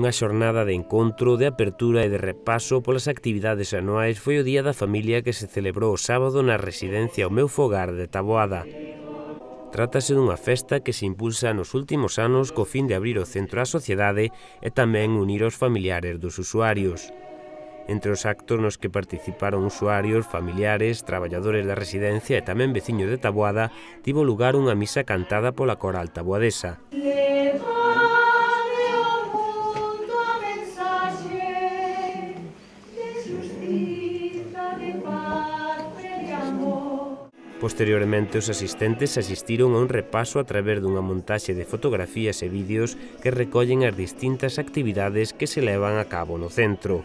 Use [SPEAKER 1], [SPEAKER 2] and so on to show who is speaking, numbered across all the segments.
[SPEAKER 1] Unha xornada de encontro, de apertura e de repaso polas actividades anuais foi o Día da Familia que se celebrou o sábado na residencia O Meu Fogar de Taboada. Trátase dunha festa que se impulsa nos últimos anos co fin de abrir o centro á sociedade e tamén unir os familiares dos usuarios. Entre os actos nos que participaron usuarios, familiares, traballadores da residencia e tamén veciños de Taboada, tivo lugar unha misa cantada pola coral taboadesa. Posteriormente, os asistentes asistiron a un repaso a través dunha montaxe de fotografías e vídeos que recollen as distintas actividades que se levan a cabo no centro.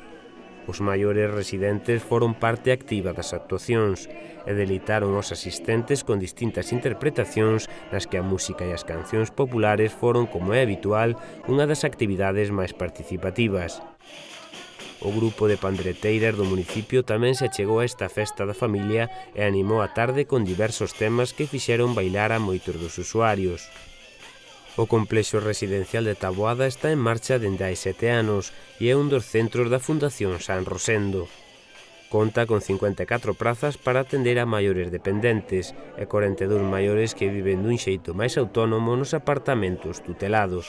[SPEAKER 1] Os maiores residentes foron parte activa das actuacións e deleitaron os asistentes con distintas interpretacións nas que a música e as cancións populares foron, como é habitual, unha das actividades máis participativas. O grupo de pandereteiras do municipio tamén se achegou a esta festa da familia e animou a tarde con diversos temas que fixeron bailar a moitos dos usuarios. O complexo residencial de Taboada está en marcha dende hai 7 anos e é un dos centros da Fundación San Rosendo. Conta con 54 prazas para atender a maiores dependentes e 42 maiores que viven dun xeito máis autónomo nos apartamentos tutelados.